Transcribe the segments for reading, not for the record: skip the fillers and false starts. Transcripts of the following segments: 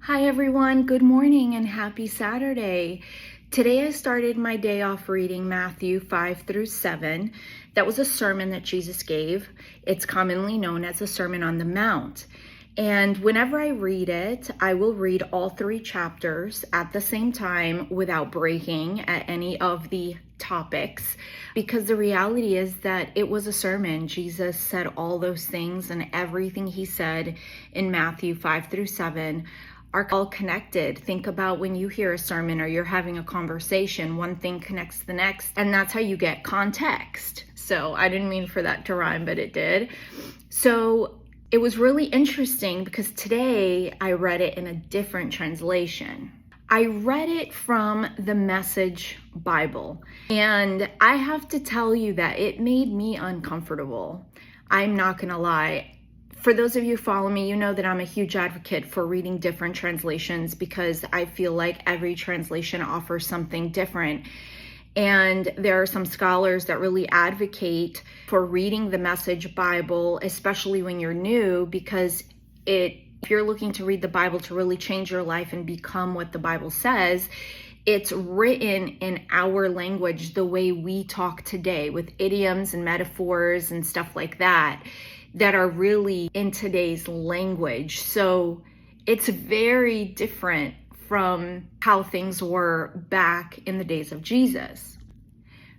Hi everyone, good morning and happy Saturday. Today I started my day off reading Matthew 5 through 7. That was a sermon that Jesus gave. It's commonly known as the Sermon on the Mount. And whenever I read it, I will read all 3 chapters at the same time without breaking at any of the topics, because the reality is that it was a sermon. Jesus said all those things, and everything he said in Matthew 5 through 7 are all connected. Think about when you hear a sermon or you're having a conversation, one thing connects to the next, and that's how you get context. So I didn't mean for that to rhyme, but it did. So it was really interesting because today I read it in a different translation. I read it from the Message Bible, and I have to tell you that it made me uncomfortable. I'm not gonna lie. For those of you who follow me, you know that I'm a huge advocate for reading different translations because I feel like every translation offers something different. And there are some scholars that really advocate for reading the Message Bible, especially when you're new, because if you're looking to read the Bible to really change your life and become what the Bible says, it's written in our language, the way we talk today, with idioms and metaphors and stuff like that are really in today's language. So it's very different from how things were back in the days of Jesus.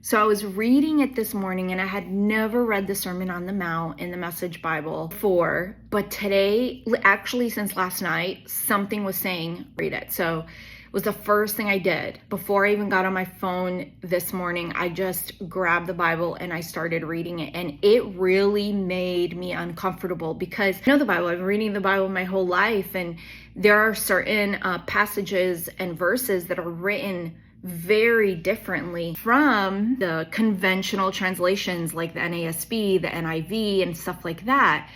So I was reading it this morning, and I had never read the Sermon on the Mount in the Message Bible before, but today, actually since last night, something was saying, read it. So it was the first thing I did. Before I even got on my phone this morning, I just grabbed the Bible and I started reading it. And it really made me uncomfortable because I know the Bible. I've been reading the Bible my whole life. And there are certain passages and verses that are written very differently from the conventional translations like the NASB, the NIV, and stuff like that.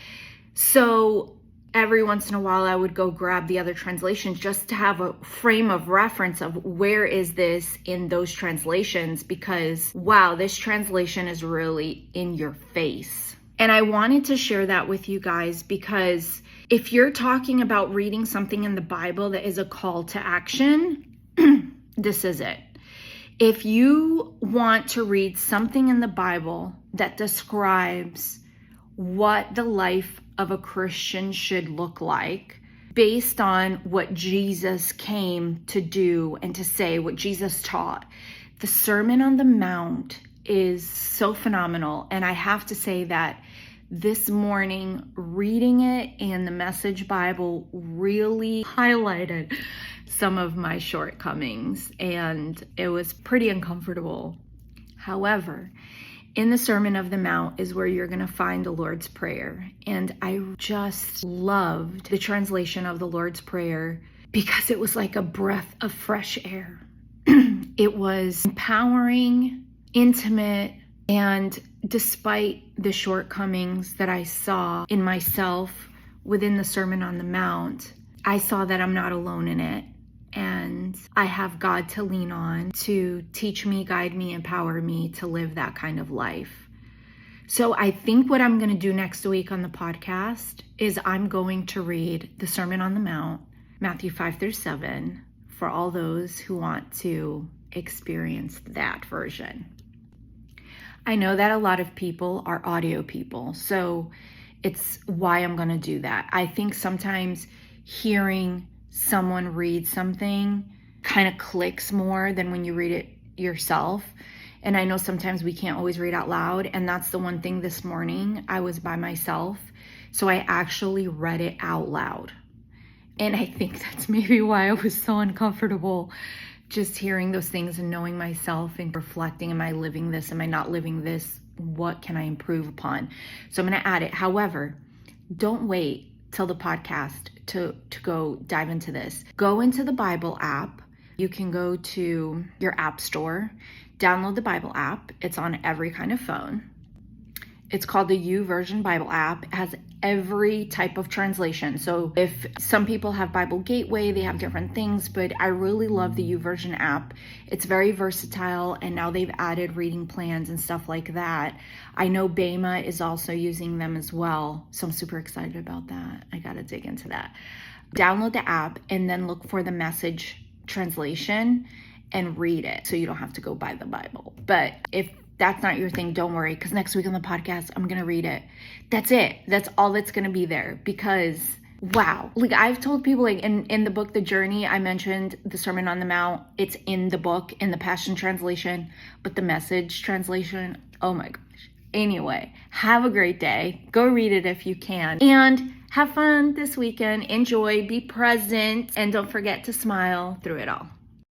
So every once in a while, I would go grab the other translations just to have a frame of reference of where is this in those translations, because wow, this translation is really in your face. And I wanted to share that with you guys because if you're talking about reading something in the Bible that is a call to action, this is it. If you want to read something in the Bible that describes what the life of a Christian should look like based on what Jesus came to do and to say, what Jesus taught, the Sermon on the Mount is so phenomenal. And I have to say that this morning, reading it in the Message Bible really highlighted some of my shortcomings, and it was pretty uncomfortable. However, in the Sermon of the Mount is where you're going to find the Lord's Prayer. And I just loved the translation of the Lord's Prayer because it was like a breath of fresh air. It was empowering, intimate, and despite the shortcomings that I saw in myself within the Sermon on the Mount, I saw that I'm not alone in it. And I have God to lean on to teach me, guide me, empower me to live that kind of life. So I think what I'm going to do next week on the podcast is I'm going to read the Sermon on the Mount, Matthew 5 through 7, for all those who want to experience that version. I know that a lot of people are audio people, so it's why I'm going to do that. I think sometimes hearing someone read something kind of clicks more than when you read it yourself. And I know sometimes we can't always read out loud. And that's the one thing this morning, I was by myself. So I actually read it out loud. And I think that's maybe why I was so uncomfortable, just hearing those things and knowing myself and reflecting, am I living this? Am I not living this? What can I improve upon? So I'm going to add it. However, don't wait till the podcast to go dive into this. Go into the Bible app. You can go to your app store, download the Bible app. It's on every kind of phone. It's called the YouVersion Bible app. It has every type of translation. So if some people have Bible Gateway, they have different things, but I really love the YouVersion app. It's very versatile, and now they've added reading plans and stuff like that. I know Bema is also using them as well, so I'm super excited about that. I gotta dig into that. download the app and then look for the Message translation and read it so you don't have to go buy the Bible. But if that's not your thing, don't worry, because next week on the podcast, I'm going to read it. That's it. That's all that's going to be there, because wow. Like, I've told people, like, in the book, The Journey, I mentioned the Sermon on the Mount. It's in the book, in the Passion Translation, but the Message translation, oh my gosh. Anyway, have a great day. Go read it if you can. And have fun this weekend. Enjoy, be present, and don't forget to smile through it all.